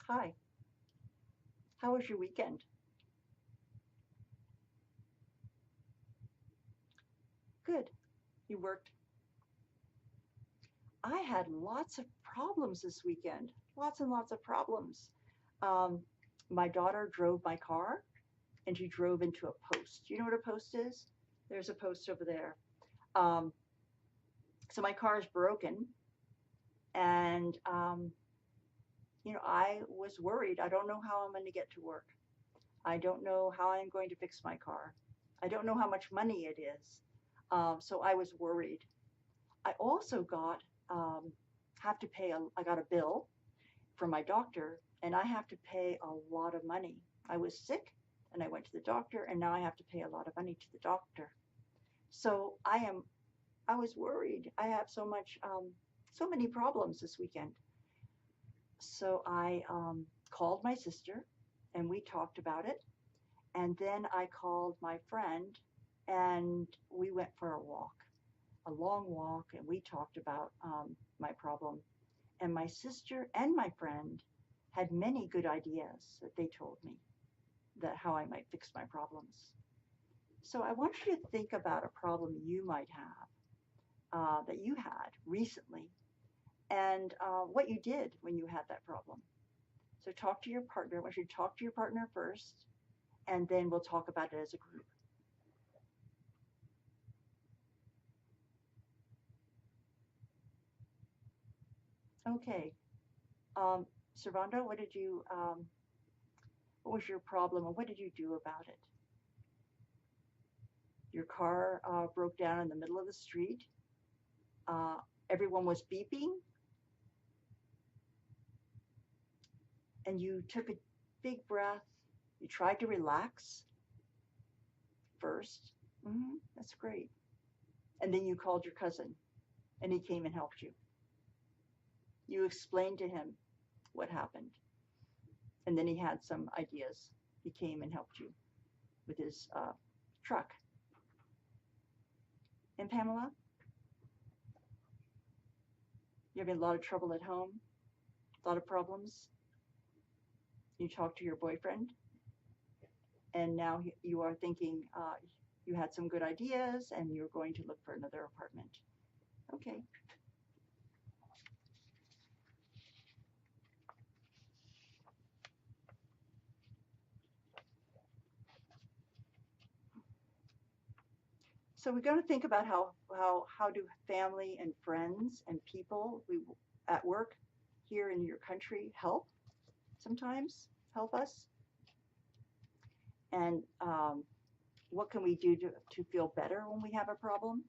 Hi, how was your weekend? Good. You worked? I had lots of problems this weekend. Lots and lots of problems. Um, my daughter drove my car and she drove into a post. Do you know what a post is? There's a post over there. Um, so my car is broken and I was worried. I don't know how I'm going to get to work. I don't know how I'm going to fix my car. I don't know how much money it is. So I was worried. I also have to pay I got a bill from my doctor and I have to pay a lot of money. I was sick and I went to the doctor and now I have to pay a lot of money to the doctor. So I was worried. I have so many problems this weekend. So I called my sister and we talked about it. And then I called my friend and we went for a walk, a long walk, and we talked about my problem. And my sister and my friend had many good ideas that they told me that how I might fix my problems. So I want you to think about a problem you might have that you had recently and what you did when you had that problem. So talk to your partner. I want you to talk to your partner first, and then we'll talk about it as a group. Okay. Um, Servando, what was your problem and what did you do about it? Your car broke down in the middle of the street. Uh, Everyone was beeping, and you took a big breath. You tried to relax first. That's great. And then you called your cousin, and he came and helped you. You explained to him what happened, and then he had some ideas. He came and helped you with his truck. And Pamela, you're having a lot of trouble at home, a lot of problems. You talked to your boyfriend, and now you are thinking you had some good ideas and you're going to look for another apartment. Okay. So we're going to think about how do family and friends and people we at work here in your country sometimes help us, and what can we do to feel better when we have a problem?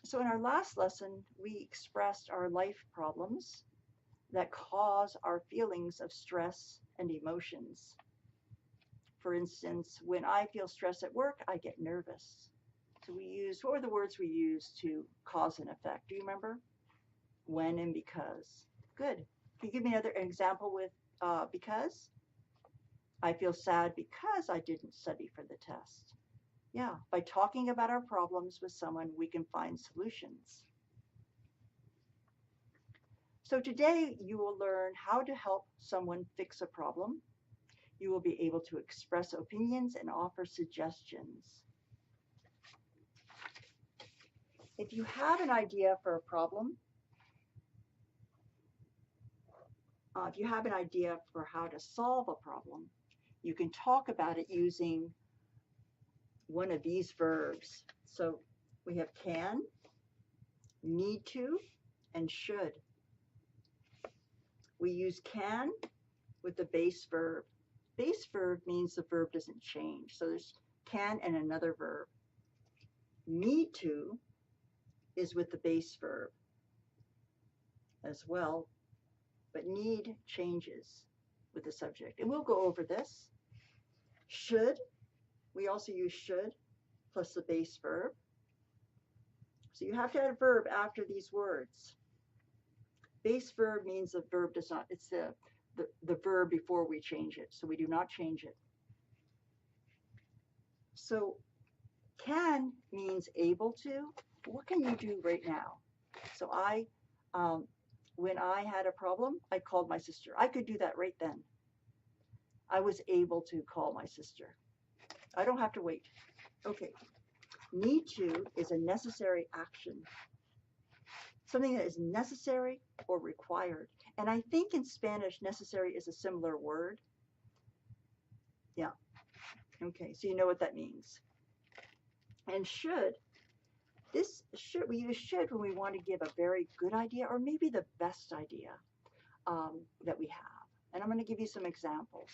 So in our last lesson, we expressed our life problems that cause our feelings of stress and emotions. For instance, when I feel stress at work, I get nervous. So what were the words we used to cause and effect? Do you remember? When and because. Good. Can you give me another example with because? I feel sad because I didn't study for the test. Yeah, by talking about our problems with someone, we can find solutions. So today you will learn how to help someone fix a problem. You will be able to express opinions and offer suggestions. If you have an idea for a problem, if you have an idea for how to solve a problem, you can talk about it using one of these verbs. So we have can, need to, and should. We use can with the base verb. Base verb means the verb doesn't change. So there's can and another verb. Need to is with the base verb as well, but need changes with the subject. And we'll go over this. Should, we also use should plus the base verb. So you have to add a verb after these words. Base verb means the verb does not, it's the verb before we change it. So we do not change it. So can means able to. What can you do right now? So I Um, when I had a problem, I called my sister. I could do that right then. I was able to call my sister. I don't have to wait. Okay. Need to is a necessary action, something that is necessary or required. And I think in Spanish, necessary is a similar word. Yeah. Okay. So you know what that means. And should, we use should when we want to give a very good idea or maybe the best idea that we have. And I'm going to give you some examples.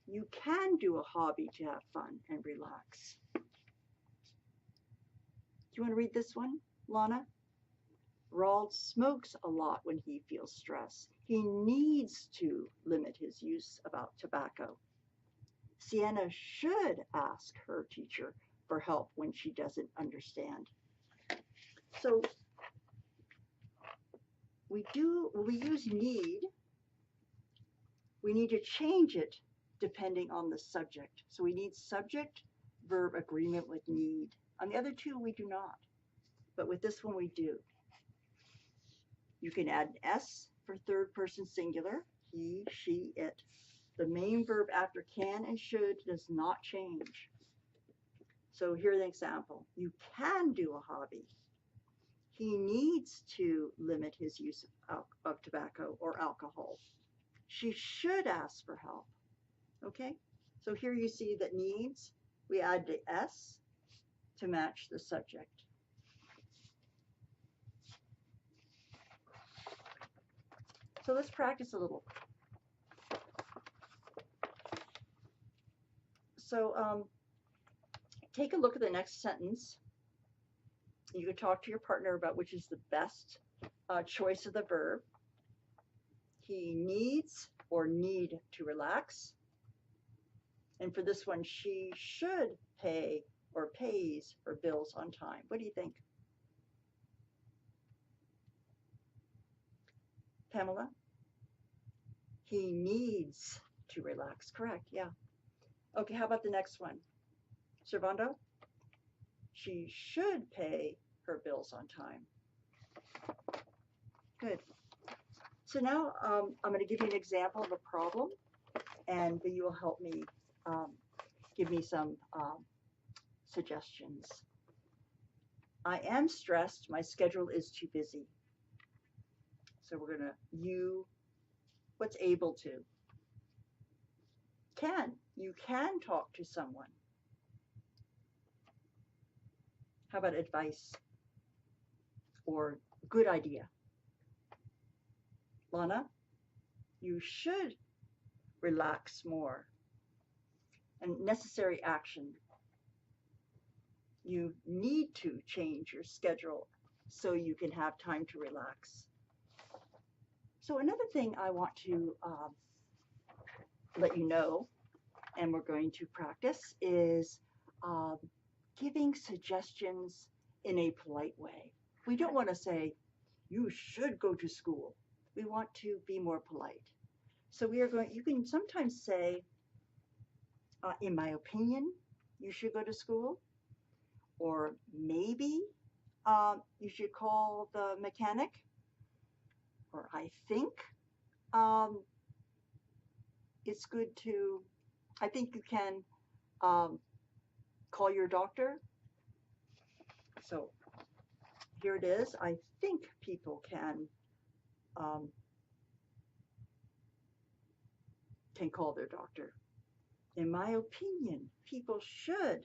You can do a hobby to have fun and relax. Do you want to read this one, Lana? Raul smokes a lot when he feels stress. He needs to limit his use of tobacco. Sienna should ask her teacher for help when she doesn't understand. So we use need. We need to change it depending on the subject. So we need subject verb agreement with need. On the other two, we do not. But with this one, we do. You can add an S for third person singular, he, she, it. The main verb after can and should does not change. So here's an example. You can do a hobby. He needs to limit his use of tobacco or alcohol. She should ask for help. Okay? So here you see that needs, we add the S to match the subject. So let's practice a little. So take a look at the next sentence. You can talk to your partner about which is the best choice of the verb. He needs or need to relax. And for this one, she should pay or pays her bills on time. What do you think? Pamela? He needs to relax. Correct, yeah. Okay, how about the next one? Servando? She should pay her bills on time. Good. So now I'm going to give you an example of a problem, and you will help me give me some suggestions. I am stressed. My schedule is too busy. So we're going to what's able to. Can. You can talk to someone. How about advice or good idea? Lana, you should relax more. And necessary action. You need to change your schedule so you can have time to relax. So another thing I want to let you know, and we're going to practice, is giving suggestions in a polite way. We don't want to say, you should go to school. We want to be more polite. So you can sometimes say, in my opinion, you should go to school. Or maybe you should call the mechanic. Or I think it's good to, I think you can call your doctor. So here it is. I think people can call their doctor. In my opinion, people should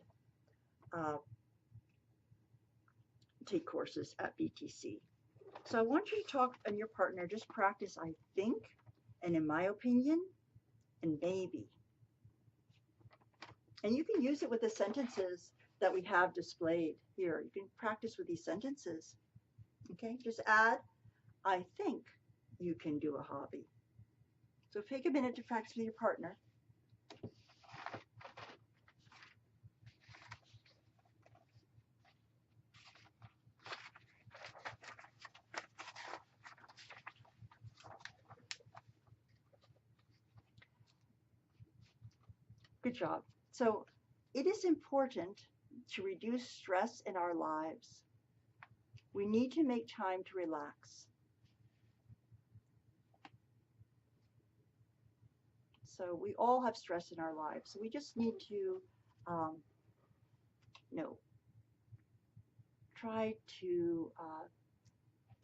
take courses at BTC. So I want you to talk and your partner, just practice I think, and in my opinion, and maybe. And you can use it with the sentences that we have displayed here. You can practice with these sentences. Okay, just add, I think you can do a hobby. So take a minute to practice with your partner. Good job. So it is important to reduce stress in our lives. We need to make time to relax. So we all have stress in our lives. So we just need to, um, you know, try to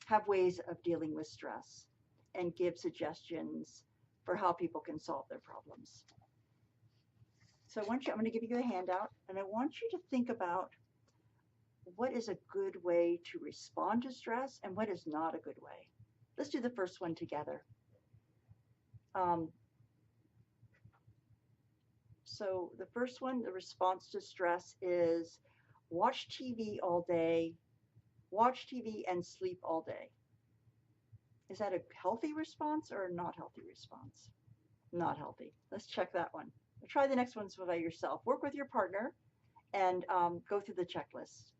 have ways of dealing with stress and give suggestions for how people can solve their problems. So I'm going to give you a handout, and I want you to think about what is a good way to respond to stress and what is not a good way. Let's do the first one together. Um, so the first one, the response to stress is watch TV all day, watch TV and sleep all day. Is that a healthy response or a not healthy response? Not healthy. Let's check that one. Try the next ones by yourself. Work with your partner and go through the checklist.